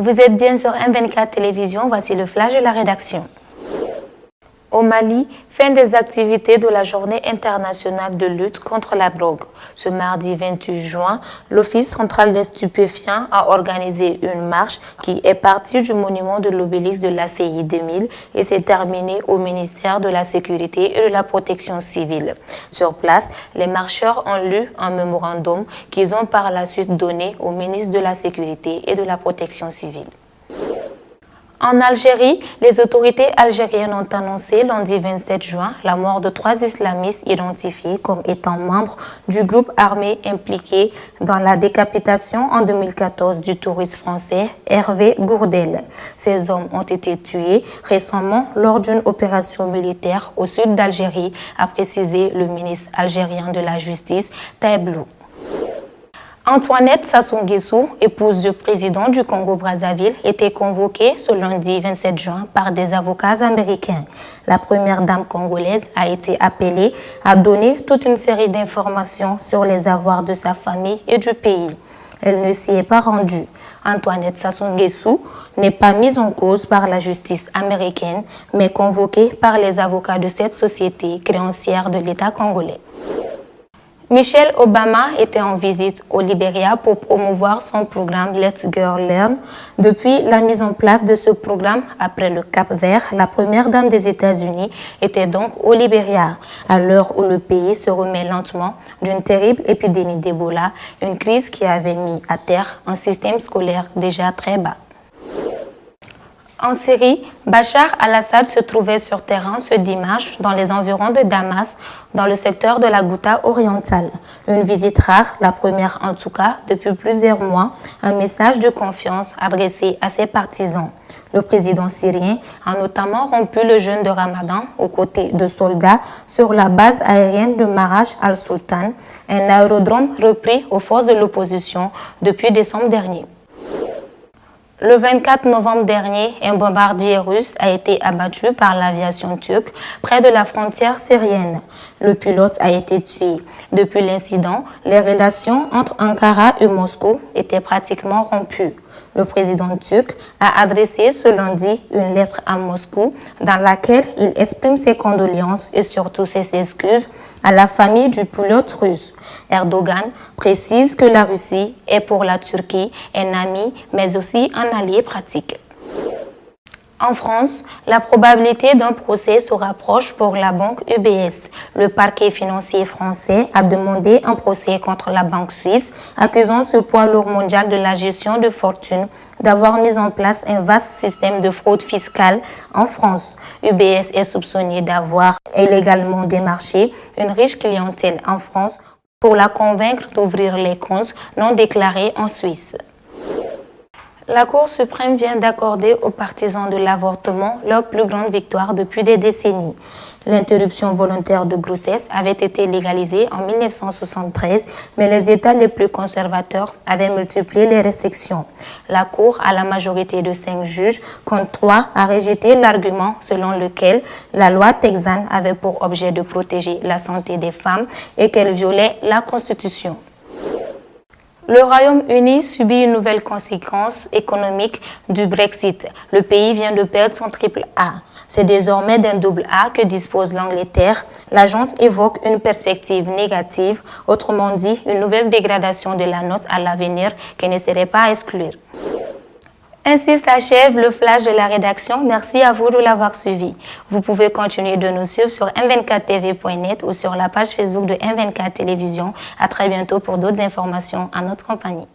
Vous êtes bien sur M24 Télévision, voici le flash de la rédaction. Au Mali, fin des activités de la Journée internationale de lutte contre la drogue. Ce mardi 28 juin, l'Office central des stupéfiants a organisé une marche qui est partie du monument de l'obélisque de l'ACI 2000 et s'est terminée au ministère de la Sécurité et de la Protection civile. Sur place, les marcheurs ont lu un mémorandum qu'ils ont par la suite donné au ministre de la Sécurité et de la Protection civile. En Algérie, les autorités algériennes ont annoncé lundi 27 juin la mort de 3 islamistes identifiés comme étant membres du groupe armé impliqué dans la décapitation en 2014 du touriste français Hervé Gourdel. Ces hommes ont été tués récemment lors d'une opération militaire au sud d'Algérie, a précisé le ministre algérien de la Justice, Taïb Lou. Antoinette Sassou Nguesso, épouse du président du Congo-Brazzaville, était convoquée ce lundi 27 juin par des avocats américains. La première dame congolaise a été appelée à donner toute une série d'informations sur les avoirs de sa famille et du pays. Elle ne s'y est pas rendue. Antoinette Sassou Nguesso n'est pas mise en cause par la justice américaine, mais convoquée par les avocats de cette société créancière de l'État congolais. Michelle Obama était en visite au Libéria pour promouvoir son programme Let's Girl Learn. Depuis la mise en place de ce programme après le Cap-Vert, la première dame des États-Unis était donc au Libéria, à l'heure où le pays se remet lentement d'une terrible épidémie d'Ebola, une crise qui avait mis à terre un système scolaire déjà très bas. En Syrie, Bachar al-Assad se trouvait sur terrain ce dimanche dans les environs de Damas, dans le secteur de la Ghouta orientale. Une visite rare, la première en tout cas depuis plusieurs mois, un message de confiance adressé à ses partisans. Le président syrien a notamment rompu le jeûne de Ramadan aux côtés de soldats sur la base aérienne de Maraj al-Sultan, un aérodrome repris aux forces de l'opposition depuis décembre dernier. Le 24 novembre dernier, un bombardier russe a été abattu par l'aviation turque près de la frontière syrienne. Le pilote a été tué. Depuis l'incident, les relations entre Ankara et Moscou étaient pratiquement rompues. Le président turc a adressé ce lundi une lettre à Moscou dans laquelle il exprime ses condoléances et surtout ses excuses à la famille du pilote russe. Erdogan précise que la Russie est pour la Turquie un ami mais aussi un allié pratique. En France, la probabilité d'un procès se rapproche pour la banque UBS. Le parquet financier français a demandé un procès contre la banque suisse, accusant ce poids lourd mondial de la gestion de fortune d'avoir mis en place un vaste système de fraude fiscale en France. UBS est soupçonné d'avoir illégalement démarché une riche clientèle en France pour la convaincre d'ouvrir les comptes non déclarés en Suisse. La Cour suprême vient d'accorder aux partisans de l'avortement leur plus grande victoire depuis des décennies. L'interruption volontaire de grossesse avait été légalisée en 1973, mais les États les plus conservateurs avaient multiplié les restrictions. La Cour, à la majorité de 5 juges contre 3, a rejeté l'argument selon lequel la loi texane avait pour objet de protéger la santé des femmes et qu'elle violait la Constitution. Le Royaume-Uni subit une nouvelle conséquence économique du Brexit. Le pays vient de perdre son triple A. C'est désormais d'un double A que dispose l'Angleterre. L'agence évoque une perspective négative, autrement dit une nouvelle dégradation de la note à l'avenir qui ne serait pas à exclure. Ainsi s'achève le flash de la rédaction. Merci à vous de l'avoir suivi. Vous pouvez continuer de nous suivre sur m24tv.net ou sur la page Facebook de M24 Télévision. À très bientôt pour d'autres informations en notre compagnie.